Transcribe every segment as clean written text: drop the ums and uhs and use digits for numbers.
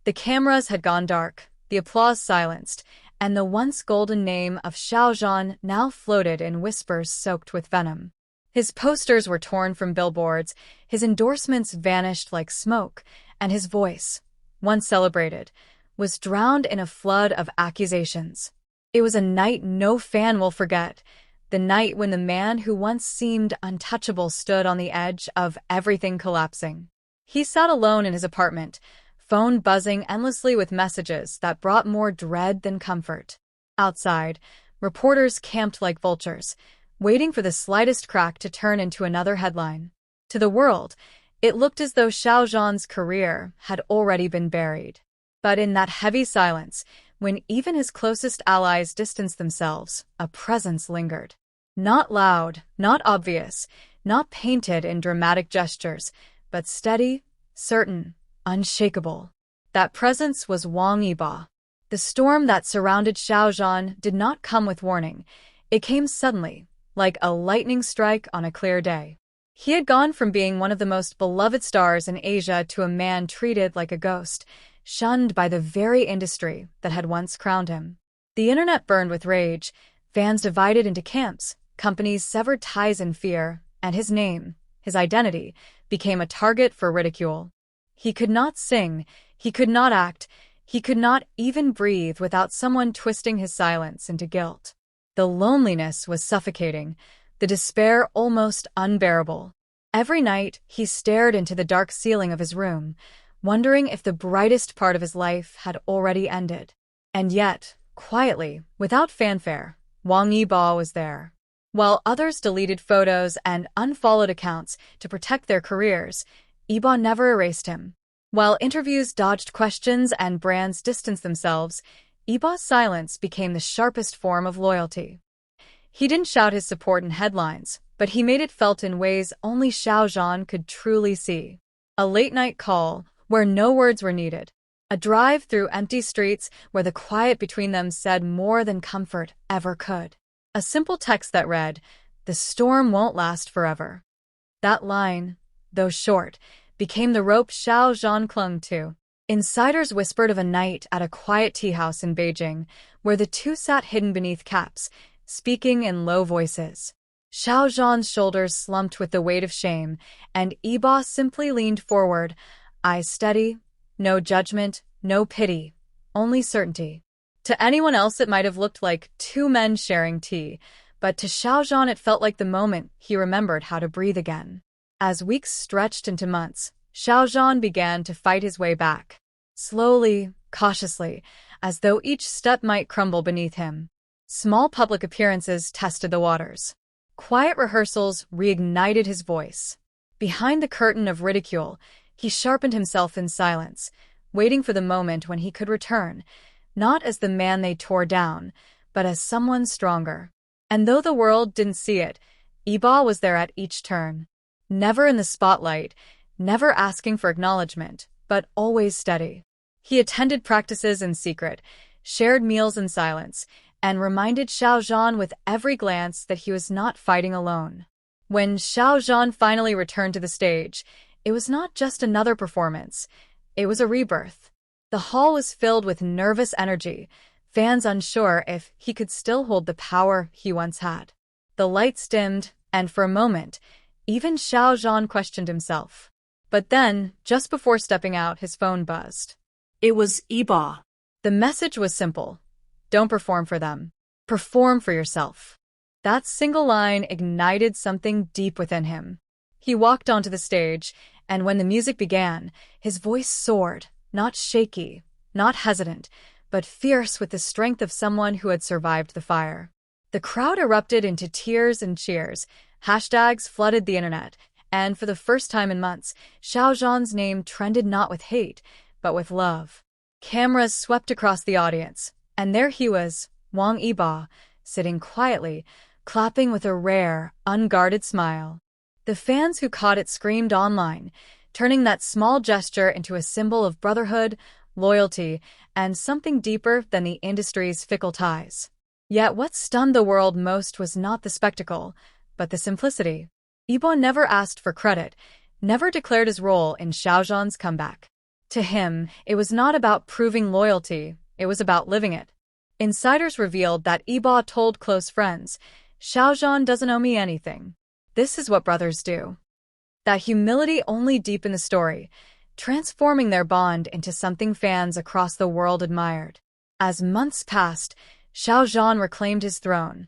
The cameras had gone dark, the applause silenced, and the once golden name of Xiao Zhan now floated in whispers soaked with venom. His posters were torn from billboards, his endorsements vanished like smoke, and his voice, once celebrated, was drowned in a flood of accusations. It was a night no fan will forget, the night when the man who once seemed untouchable stood on the edge of everything collapsing. He sat alone in his apartment, phone buzzing endlessly with messages that brought more dread than comfort. Outside, reporters camped like vultures, waiting for the slightest crack to turn into another headline. To the world, it looked as though Xiao Zhan's career had already been buried. But in that heavy silence, when even his closest allies distanced themselves, a presence lingered. Not loud, not obvious, not painted in dramatic gestures, but steady, certain, unshakable. That presence was Wang Yibo. The storm that surrounded Xiao Zhan did not come with warning. It came suddenly, like a lightning strike on a clear day. He had gone from being one of the most beloved stars in Asia to a man treated like a ghost, shunned by the very industry that had once crowned him. The internet burned with rage, fans divided into camps, companies severed ties in fear, and his name, his identity, became a target for ridicule. He could not sing, he could not act, he could not even breathe without someone twisting his silence into guilt. The loneliness was suffocating, the despair almost unbearable. Every night, he stared into the dark ceiling of his room, wondering if the brightest part of his life had already ended. And yet, quietly, without fanfare, Wang Yibo was there. While others deleted photos and unfollowed accounts to protect their careers, Yibo never erased him. While interviews dodged questions and brands distanced themselves, Yibo's silence became the sharpest form of loyalty. He didn't shout his support in headlines, but he made it felt in ways only Xiao Zhan could truly see. A late-night call, where no words were needed. A drive through empty streets where the quiet between them said more than comfort ever could. A simple text that read, "The storm won't last forever." That line, though short, became the rope Xiao Zhan clung to. Insiders whispered of a night at a quiet tea house in Beijing, where the two sat hidden beneath caps, speaking in low voices. Xiao Zhan's shoulders slumped with the weight of shame, and Yibo simply leaned forward, eyes steady, no judgment, no pity, only certainty. To anyone else it might have looked like two men sharing tea, but to Xiao Zhan it felt like the moment he remembered how to breathe again. As weeks stretched into months, Xiao Zhan began to fight his way back. Slowly, cautiously, as though each step might crumble beneath him. Small public appearances tested the waters. Quiet rehearsals reignited his voice. Behind the curtain of ridicule, he sharpened himself in silence, waiting for the moment when he could return, not as the man they tore down, but as someone stronger. And though the world didn't see it, Yibo was there at each turn. Never in the spotlight, never asking for acknowledgement, but always steady. He attended practices in secret, shared meals in silence, and reminded Xiao Zhan with every glance that he was not fighting alone. When Xiao Zhan finally returned to the stage, it was not just another performance, it was a rebirth. The hall was filled with nervous energy, fans unsure if he could still hold the power he once had. The lights dimmed, and for a moment, even Xiao Zhan questioned himself. But then, just before stepping out, his phone buzzed. It was Yibo. The message was simple. Don't perform for them. Perform for yourself. That single line ignited something deep within him. He walked onto the stage, and when the music began, his voice soared, not shaky, not hesitant, but fierce with the strength of someone who had survived the fire. The crowd erupted into tears and cheers. Hashtags flooded the internet, and for the first time in months, Xiao Zhan's name trended not with hate, but with love. Cameras swept across the audience, and there he was, Wang Yibo, sitting quietly, clapping with a rare, unguarded smile. The fans who caught it screamed online, turning that small gesture into a symbol of brotherhood, loyalty, and something deeper than the industry's fickle ties. Yet what stunned the world most was not the spectacle, but the simplicity. Yibo never asked for credit, never declared his role in Xiao Zhan's comeback. To him, it was not about proving loyalty, it was about living it. Insiders revealed that Yibo told close friends, "Xiao Zhan doesn't owe me anything. This is what brothers do." That humility only deepened the story, transforming their bond into something fans across the world admired. As months passed, Xiao Zhan reclaimed his throne,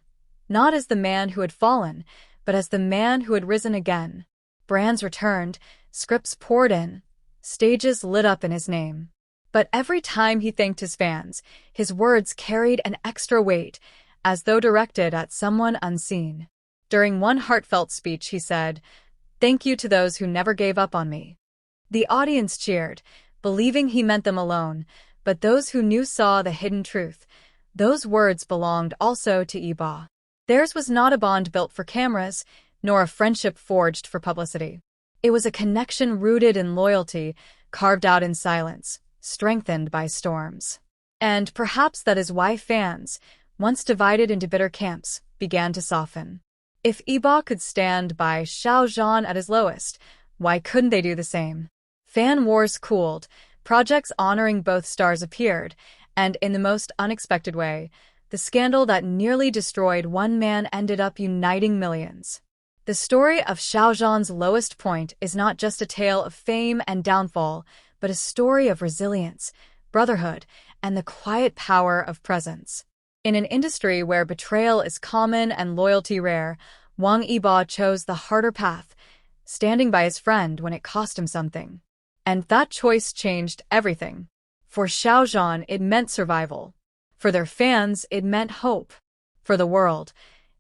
not as the man who had fallen, but as the man who had risen again. Brands returned, scripts poured in, stages lit up in his name. But every time he thanked his fans, his words carried an extra weight, as though directed at someone unseen. During one heartfelt speech, he said, "Thank you to those who never gave up on me." The audience cheered, believing he meant them alone, but those who knew saw the hidden truth. Those words belonged also to Yibo. Theirs was not a bond built for cameras, nor a friendship forged for publicity. It was a connection rooted in loyalty, carved out in silence, strengthened by storms. And perhaps that is why fans, once divided into bitter camps, began to soften. If Yibo could stand by Xiao Zhan at his lowest, why couldn't they do the same? Fan wars cooled, projects honoring both stars appeared, and in the most unexpected way, the scandal that nearly destroyed one man ended up uniting millions. The story of Xiao Zhan's lowest point is not just a tale of fame and downfall, but a story of resilience, brotherhood, and the quiet power of presence. In an industry where betrayal is common and loyalty rare, Wang Yibo chose the harder path, standing by his friend when it cost him something. And that choice changed everything. For Xiao Zhan, it meant survival. For their fans, it meant hope. For the world,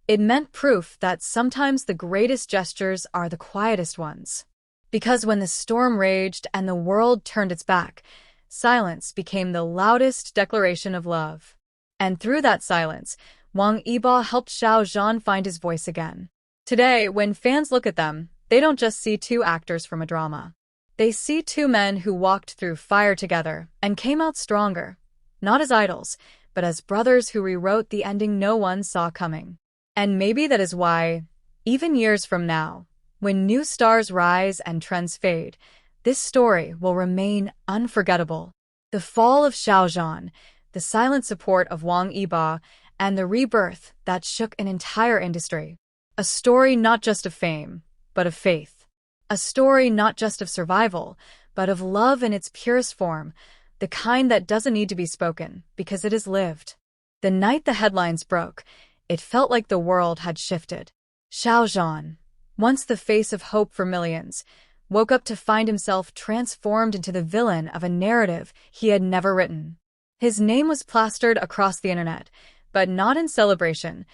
it meant proof that sometimes the greatest gestures are the quietest ones. Because when the storm raged and the world turned its back, silence became the loudest declaration of love. And through that silence, Wang Yibo helped Xiao Zhan find his voice again. Today, when fans look at them, they don't just see two actors from a drama. They see two men who walked through fire together and came out stronger, not as idols, but as brothers who rewrote the ending no one saw coming. And maybe that is why, even years from now, when new stars rise and trends fade, this story will remain unforgettable. The fall of Xiao Zhan, the silent support of Wang Yibo, and the rebirth that shook an entire industry. A story not just of fame, but of faith. A story not just of survival, but of love in its purest form, the kind that doesn't need to be spoken, because it is lived. The night the headlines broke, it felt like the world had shifted. Xiao Zhan, once the face of hope for millions, woke up to find himself transformed into the villain of a narrative he had never written. His name was plastered across the internet, but not in celebration.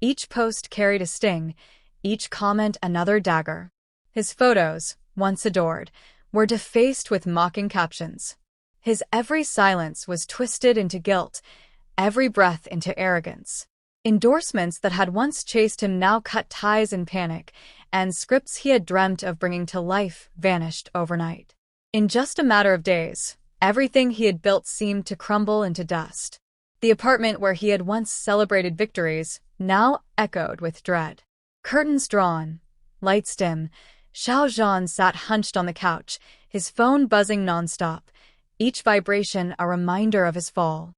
Each post carried a sting, each comment another dagger. His photos, once adored, were defaced with mocking captions. His every silence was twisted into guilt, every breath into arrogance. Endorsements that had once chased him now cut ties in panic, and scripts he had dreamt of bringing to life vanished overnight. In just a matter of days, everything he had built seemed to crumble into dust. The apartment where he had once celebrated victories now echoed with dread. Curtains drawn, lights dim, Xiao Zhan sat hunched on the couch, his phone buzzing nonstop, each vibration a reminder of his fall.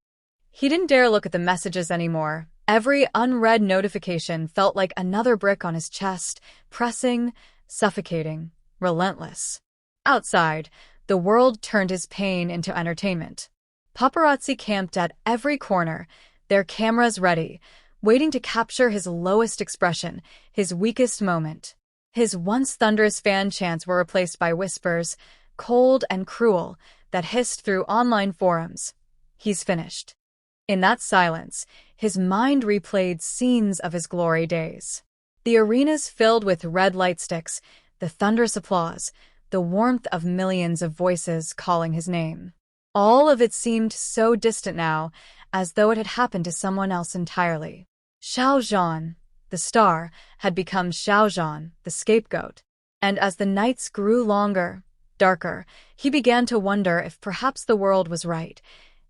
He didn't dare look at the messages anymore. Every unread notification felt like another brick on his chest, pressing, suffocating, relentless. Outside, the world turned his pain into entertainment. Paparazzi camped at every corner, their cameras ready, waiting to capture his lowest expression, his weakest moment. His once thunderous fan chants were replaced by whispers, cold and cruel, that hissed through online forums. "He's finished." In that silence, his mind replayed scenes of his glory days. The arenas filled with red light sticks, the thunderous applause, the warmth of millions of voices calling his name. All of it seemed so distant now, as though it had happened to someone else entirely. Xiao Zhan, the star, had become Xiao Zhan, the scapegoat. And as the nights grew longer, darker, he began to wonder if perhaps the world was right,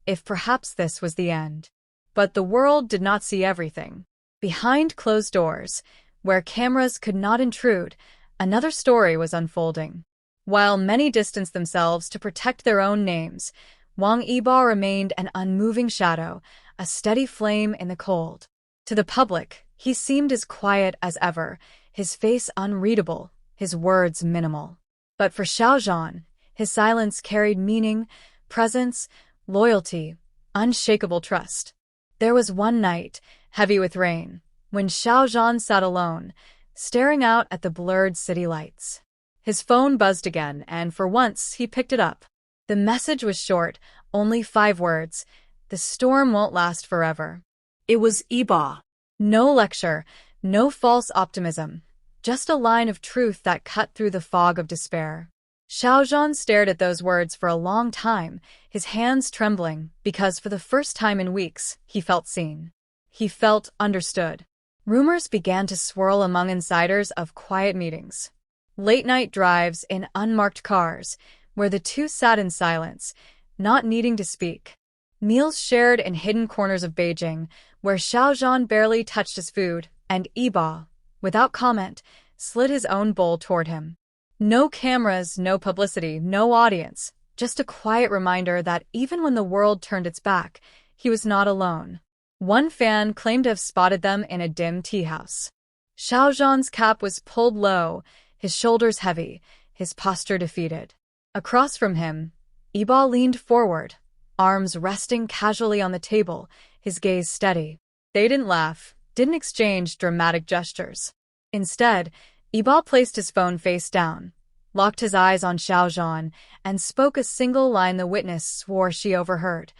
if perhaps this was the end. But the world did not see everything. Behind closed doors, where cameras could not intrude, another story was unfolding. While many distanced themselves to protect their own names, Wang Yibo remained an unmoving shadow, a steady flame in the cold. To the public, he seemed as quiet as ever, his face unreadable, his words minimal. But for Xiao Zhan, his silence carried meaning, presence, loyalty, unshakable trust. There was one night, heavy with rain, when Xiao Zhan sat alone, staring out at the blurred city lights. His phone buzzed again, and for once he picked it up. The message was short, only 5 words. The storm won't last forever. It was Yibo. No lecture, no false optimism, just a line of truth that cut through the fog of despair. Xiao Zhan stared at those words for a long time, his hands trembling, because for the first time in weeks, he felt seen. He felt understood. Rumors began to swirl among insiders of quiet meetings. Late-night drives in unmarked cars, where the two sat in silence, not needing to speak. Meals shared in hidden corners of Beijing, where Xiao Zhan barely touched his food, and Yibo, without comment, slid his own bowl toward him. No cameras, no publicity, no audience, just a quiet reminder that even when the world turned its back, he was not alone. One fan claimed to have spotted them in a dim tea house. Xiao Zhan's cap was pulled low, his shoulders heavy, his posture defeated. Across from him, Yibo leaned forward, arms resting casually on the table, his gaze steady. They didn't laugh, didn't exchange dramatic gestures. Instead, Yibo placed his phone face down, locked his eyes on Xiao Zhan, and spoke a single line the witness swore she overheard.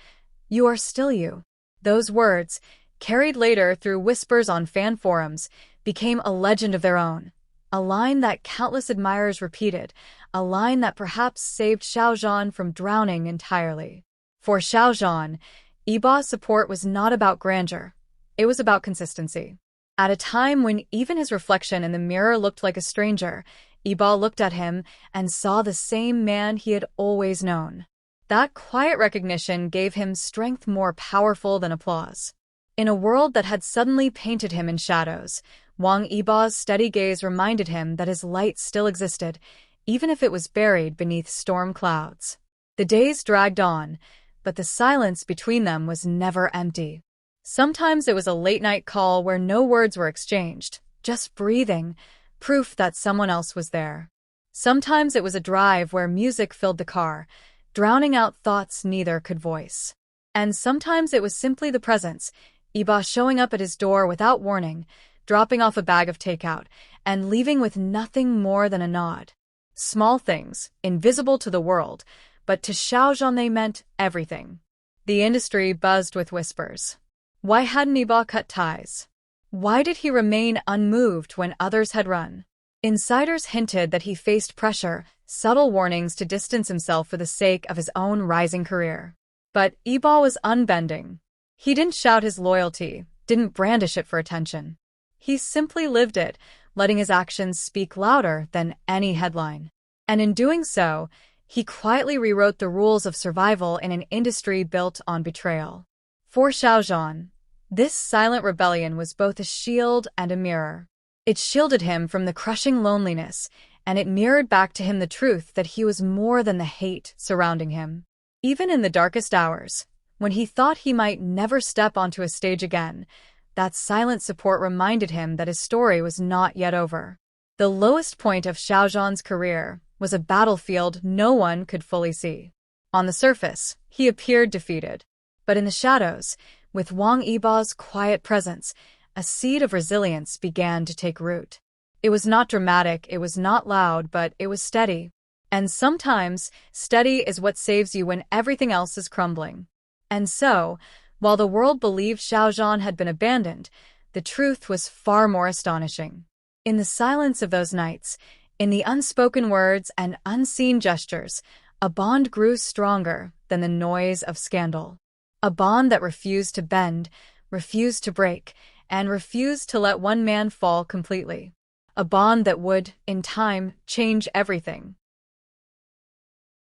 "You are still you." Those words, carried later through whispers on fan forums, became a legend of their own. A line that countless admirers repeated, a line that perhaps saved Xiao Zhan from drowning entirely. For Xiao Zhan, Yibo's support was not about grandeur. It was about consistency. At a time when even his reflection in the mirror looked like a stranger, Yibo looked at him and saw the same man he had always known. That quiet recognition gave him strength more powerful than applause. In a world that had suddenly painted him in shadows, Wang Yibo's steady gaze reminded him that his light still existed, even if it was buried beneath storm clouds. The days dragged on, but the silence between them was never empty. Sometimes it was a late-night call where no words were exchanged, just breathing, proof that someone else was there. Sometimes it was a drive where music filled the car, drowning out thoughts neither could voice. And sometimes it was simply the presence, Yibo showing up at his door without warning, dropping off a bag of takeout, and leaving with nothing more than a nod. Small things, invisible to the world, but to Xiao Zhan they meant everything. The industry buzzed with whispers. Why hadn't Yibo cut ties? Why did he remain unmoved when others had run? Insiders hinted that he faced pressure, subtle warnings to distance himself for the sake of his own rising career. But Yibo was unbending. He didn't shout his loyalty, didn't brandish it for attention. He simply lived it, letting his actions speak louder than any headline. And in doing so, he quietly rewrote the rules of survival in an industry built on betrayal. For Xiao Zhan, this silent rebellion was both a shield and a mirror. It shielded him from the crushing loneliness, and it mirrored back to him the truth that he was more than the hate surrounding him. Even in the darkest hours, when he thought he might never step onto a stage again, that silent support reminded him that his story was not yet over. The lowest point of Xiao Zhan's career was a battlefield no one could fully see. On the surface, he appeared defeated. But in the shadows, with Wang Yibo's quiet presence, a seed of resilience began to take root. It was not dramatic, it was not loud, but it was steady. And sometimes, steady is what saves you when everything else is crumbling. And so, while the world believed Xiao Zhan had been abandoned, the truth was far more astonishing. In the silence of those nights, in the unspoken words and unseen gestures, a bond grew stronger than the noise of scandal. A bond that refused to bend, refused to break, and refused to let one man fall completely. A bond that would, in time, change everything.